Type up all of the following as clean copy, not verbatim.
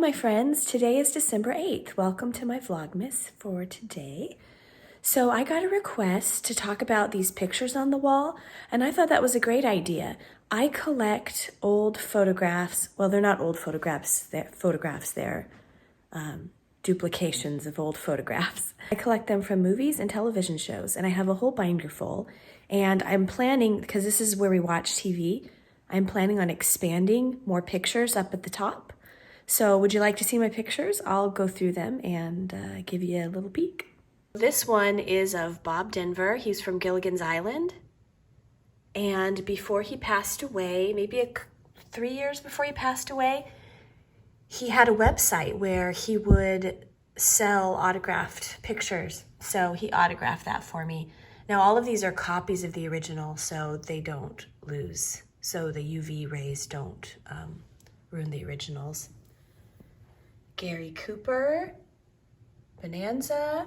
my friends. Today is December 8th. Welcome to my Vlogmas for today. So I got a request to talk about these pictures on the wall, and I thought that was a great idea. I collect old photographs. Well, they're not old photographs. They're duplications of old photographs. I collect them from movies and television shows, and I have a whole binder full. And I'm planning, because this is where we watch TV, I'm planning on expanding more pictures up at the top. So would you like to see my pictures? I'll go through them and give you a little peek. This one is of Bob Denver. He's from Gilligan's Island. And before he passed away, maybe 3 years before he passed away, he had a website where he would sell autographed pictures. So he autographed that for me. Now all of these are copies of the original, so they don't lose. So the UV rays don't ruin the originals. Gary Cooper, Bonanza.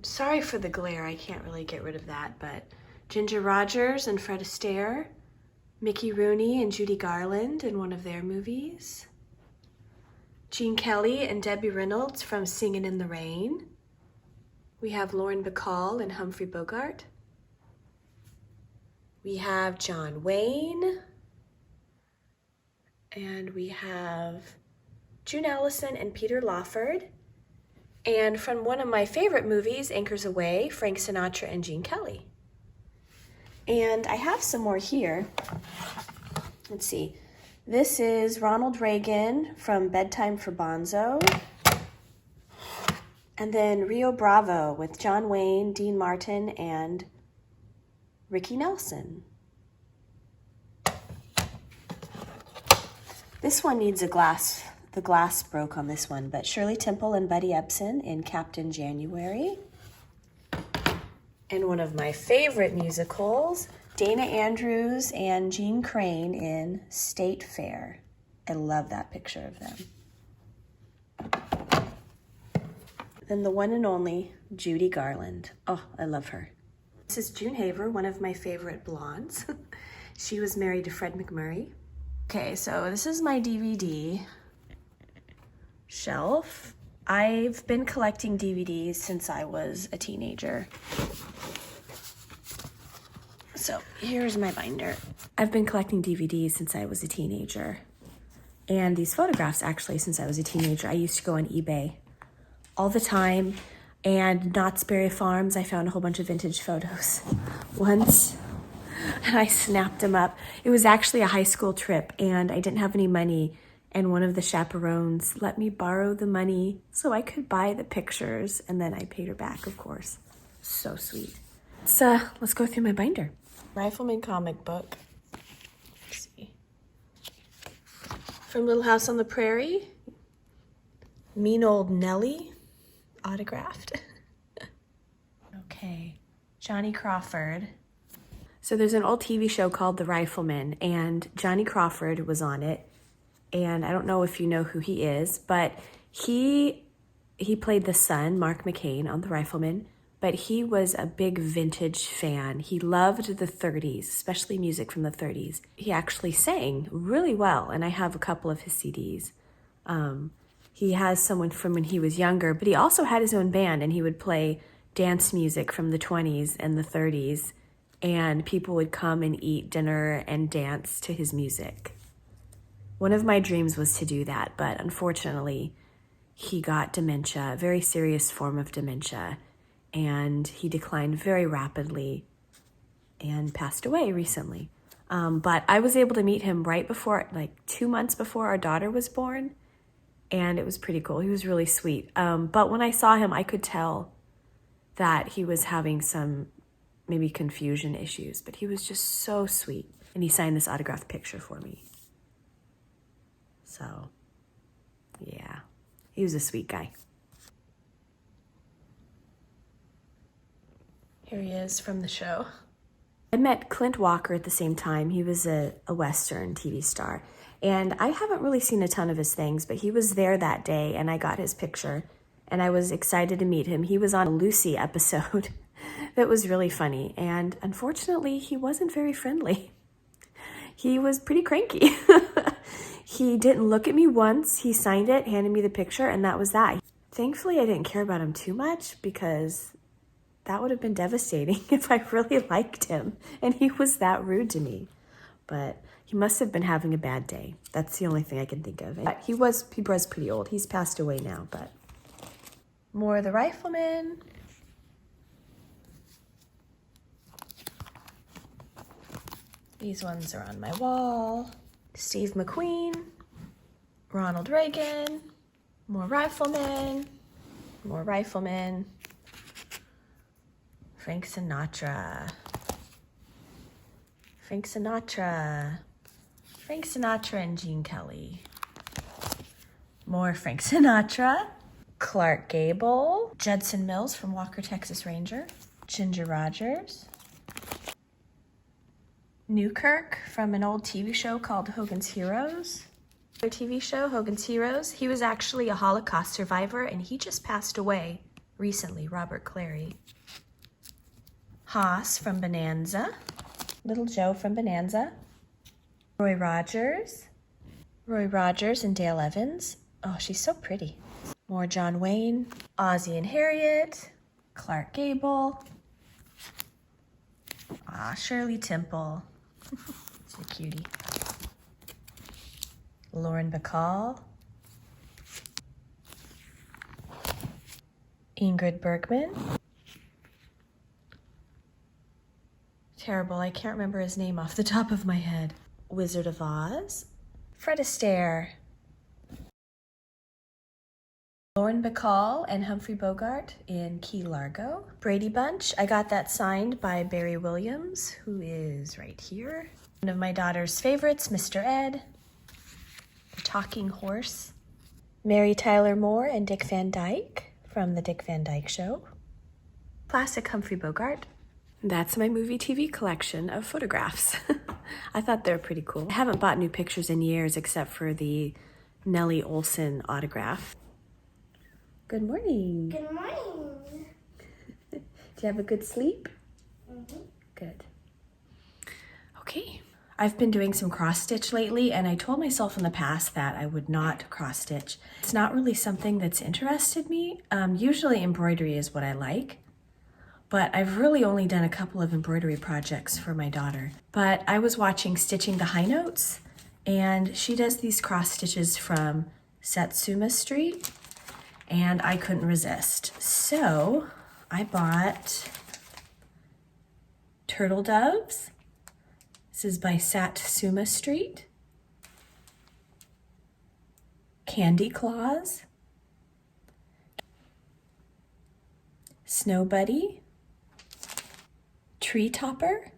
Sorry for the glare, I can't really get rid of that, but Ginger Rogers and Fred Astaire, Mickey Rooney and Judy Garland in one of their movies, Gene Kelly and Debbie Reynolds from Singin' in the Rain. We have Lauren Bacall and Humphrey Bogart. We have John Wayne. And we have June Allison and Peter Lawford. And from one of my favorite movies, Anchors Aweigh, Frank Sinatra and Gene Kelly. And I have some more here. Let's see. This is Ronald Reagan from Bedtime for Bonzo. And then Rio Bravo with John Wayne, Dean Martin, and Ricky Nelson. This one needs a glass. The glass broke on this one, but Shirley Temple and Buddy Ebsen in Captain January. And one of my favorite musicals, Dana Andrews and Jean Crane in State Fair. I love that picture of them. Then the one and only Judy Garland. Oh, I love her. This is June Haver, one of my favorite blondes. She was married to Fred McMurray. Okay, so this is my DVD shelf. I've been collecting DVDs since I was a teenager. So here's my binder. I've been collecting DVDs since I was a teenager. And these photographs actually since I was a teenager. I used to go on eBay all the time. And Knott's Berry Farms, I found a whole bunch of vintage photos once. And I snapped them up. It was actually a high school trip and I didn't have any money. And one of the chaperones let me borrow the money so I could buy the pictures. And then I paid her back, of course. So sweet. Let's go through my binder. Rifleman comic book. Let's see. From Little House on the Prairie. Mean Old Nellie. Autographed. Okay. Johnny Crawford. So there's an old TV show called The Rifleman, and Johnny Crawford was on it. And I don't know if you know who he is, but he played the son, Mark McCain, on The Rifleman, but he was a big vintage fan. He loved the 30s, especially music from the 30s. He actually sang really well, and I have a couple of his CDs. He has someone from when he was younger, but he also had his own band, and he would play dance music from the 20s and the 30s. And people would come and eat dinner and dance to his music. One of my dreams was to do that, but unfortunately, he got dementia, a very serious form of dementia, and he declined very rapidly and passed away recently. But I was able to meet him right before, like 2 months before our daughter was born, and it was pretty cool. He was really sweet. But when I saw him, I could tell that he was having some maybe confusion issues, but he was just so sweet. And he signed this autographed picture for me. So, yeah, he was a sweet guy. Here he is from the show. I met Clint Walker at the same time. He was a Western TV star. And I haven't really seen a ton of his things, but he was there that day and I got his picture. And I was excited to meet him. He was on a Lucy episode. That was really funny, and unfortunately, he wasn't very friendly. He was pretty cranky. He didn't look at me once. He signed it, handed me the picture, and that was that. Thankfully, I didn't care about him too much because that would have been devastating if I really liked him and he was that rude to me. But he must have been having a bad day. That's the only thing I can think of. He was pretty old. He's passed away now, but. More of the Rifleman. These ones are on my wall. Steve McQueen, Ronald Reagan, more Riflemen, Frank Sinatra, and Gene Kelly. More Frank Sinatra, Clark Gable, Judson Mills from Walker, Texas Ranger, Ginger Rogers, Newkirk from an old TV show called Hogan's Heroes. Their TV show, Hogan's Heroes. He was actually a Holocaust survivor and he just passed away recently, Robert Clary. Haas from Bonanza. Little Joe from Bonanza. Roy Rogers and Dale Evans. Oh, she's so pretty. More John Wayne. Ozzie and Harriet. Clark Gable. Shirley Temple. She's a cutie. Lauren Bacall. Ingrid Bergman. Terrible, I can't remember his name off the top of my head. Wizard of Oz. Fred Astaire. Lauren Bacall and Humphrey Bogart in Key Largo. Brady Bunch, I got that signed by Barry Williams, who is right here. One of my daughter's favorites, Mr. Ed. The Talking Horse. Mary Tyler Moore and Dick Van Dyke from The Dick Van Dyke Show. Classic Humphrey Bogart. That's my movie TV collection of photographs. I thought they were pretty cool. I haven't bought new pictures in years except for the Nellie Olson autograph. Good morning. Good morning. Did you have a good sleep? Mm-hmm. Good. Okay. I've been doing some cross stitch lately and I told myself in the past that I would not cross stitch. It's not really something that's interested me. Usually embroidery is what I like. But I've really only done a couple of embroidery projects for my daughter. But I was watching Stitching the High Notes, and she does these cross stitches from Satsuma Street, and I couldn't resist. So I bought Turtle Doves. This is by Satsuma Street. Candy Claws. Snow Buddy. Tree Topper,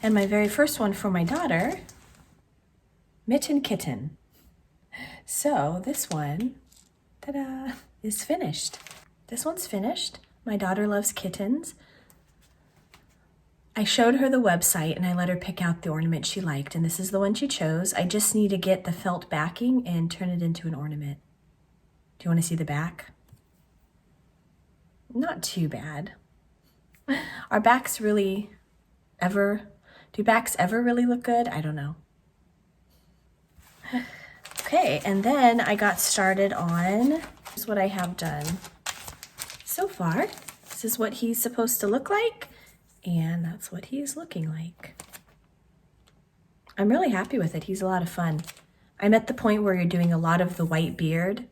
and my very first one for my daughter, Mitten Kitten. So this one, ta-da, is finished. This one's finished. My daughter loves kittens. I showed her the website and I let her pick out the ornament she liked, and this is the one she chose. I just need to get the felt backing and turn it into an ornament. Do you want to see the back? Not too bad. Are backs really do backs ever really look good? I don't know. Okay, and then I got started on, here's what I have done so far. This is what he's supposed to look like, and that's what he's looking like. I'm really happy with it. He's a lot of fun. I'm at the point where you're doing a lot of the white beard.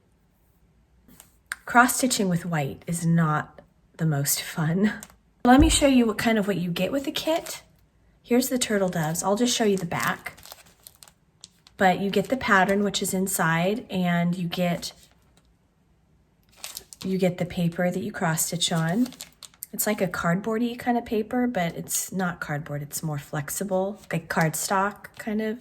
Cross-stitching with white is not the most fun. Let me show you what you get with the kit. Here's the turtle doves. I'll just show you the back. But you get the pattern, which is inside, and you get the paper that you cross stitch on. It's like a cardboardy kind of paper, but it's not cardboard. It's more flexible, like cardstock kind of.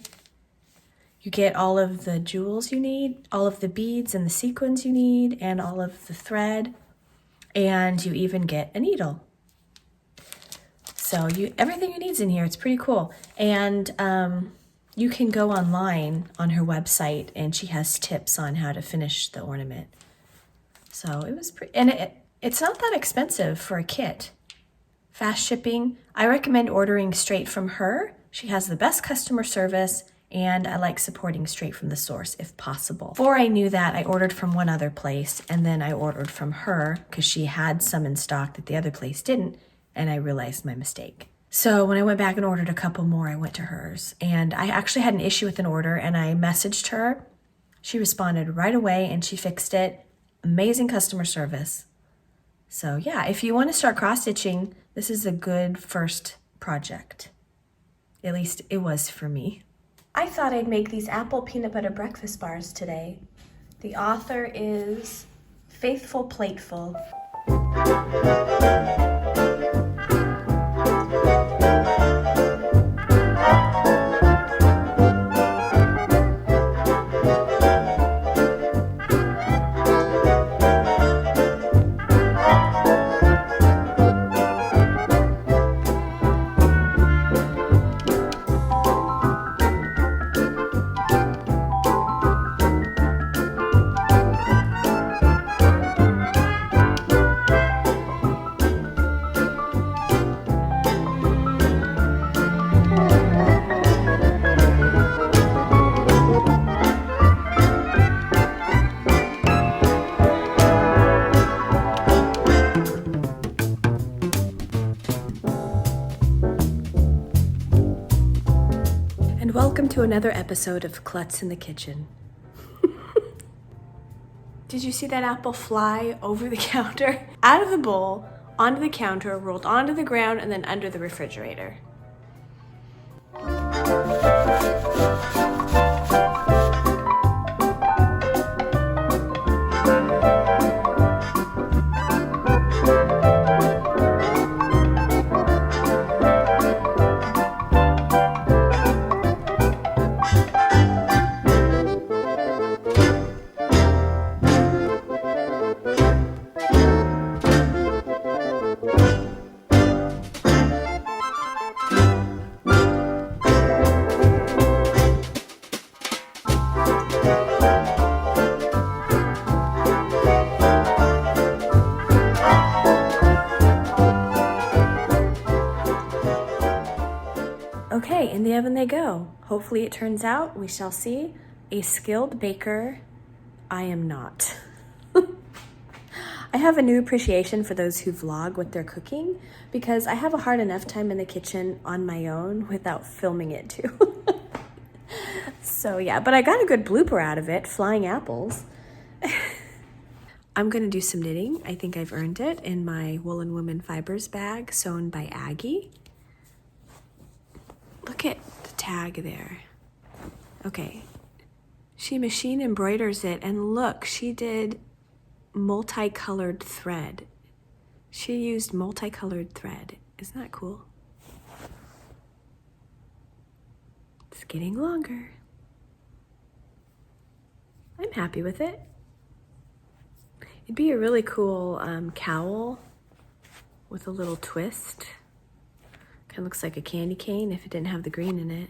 You get all of the jewels you need, all of the beads and the sequins you need, and all of the thread, and you even get a needle. So everything you need's in here. It's pretty cool. And you can go online on her website and she has tips on how to finish the ornament. So it was pretty, and it's not that expensive for a kit. Fast shipping. I recommend ordering straight from her. She has the best customer service and I like supporting straight from the source if possible. Before I knew that, I ordered from one other place, and then I ordered from her because she had some in stock that the other place didn't, and I realized my mistake. So when I went back and ordered a couple more, I went to hers, and I actually had an issue with an order, and I messaged her. She responded right away, and she fixed it. Amazing customer service. So yeah, if you want to start cross-stitching, this is a good first project. At least it was for me. I thought I'd make these apple peanut butter breakfast bars today. The author is Faithful Plateful. And welcome to another episode of Klutz in the Kitchen. Did you see that apple fly over the counter? Out of the bowl, onto the counter, rolled onto the ground, and then under the refrigerator. Okay, in the oven they go. Hopefully it turns out, we shall see. A skilled baker, I am not. I have a new appreciation for those who vlog what they're cooking because I have a hard enough time in the kitchen on my own without filming it too. So yeah, but I got a good blooper out of it, flying apples. I'm gonna do some knitting. I think I've earned it in my Woolen Women Fibers bag sewn by Aggie. Look at the tag there. Okay. She machine embroiders it, and look, she did multicolored thread. She used multicolored thread. Isn't that cool? It's getting longer. I'm happy with it. It'd be a really cool cowl with a little twist. Kind of looks like a candy cane if it didn't have the green in it.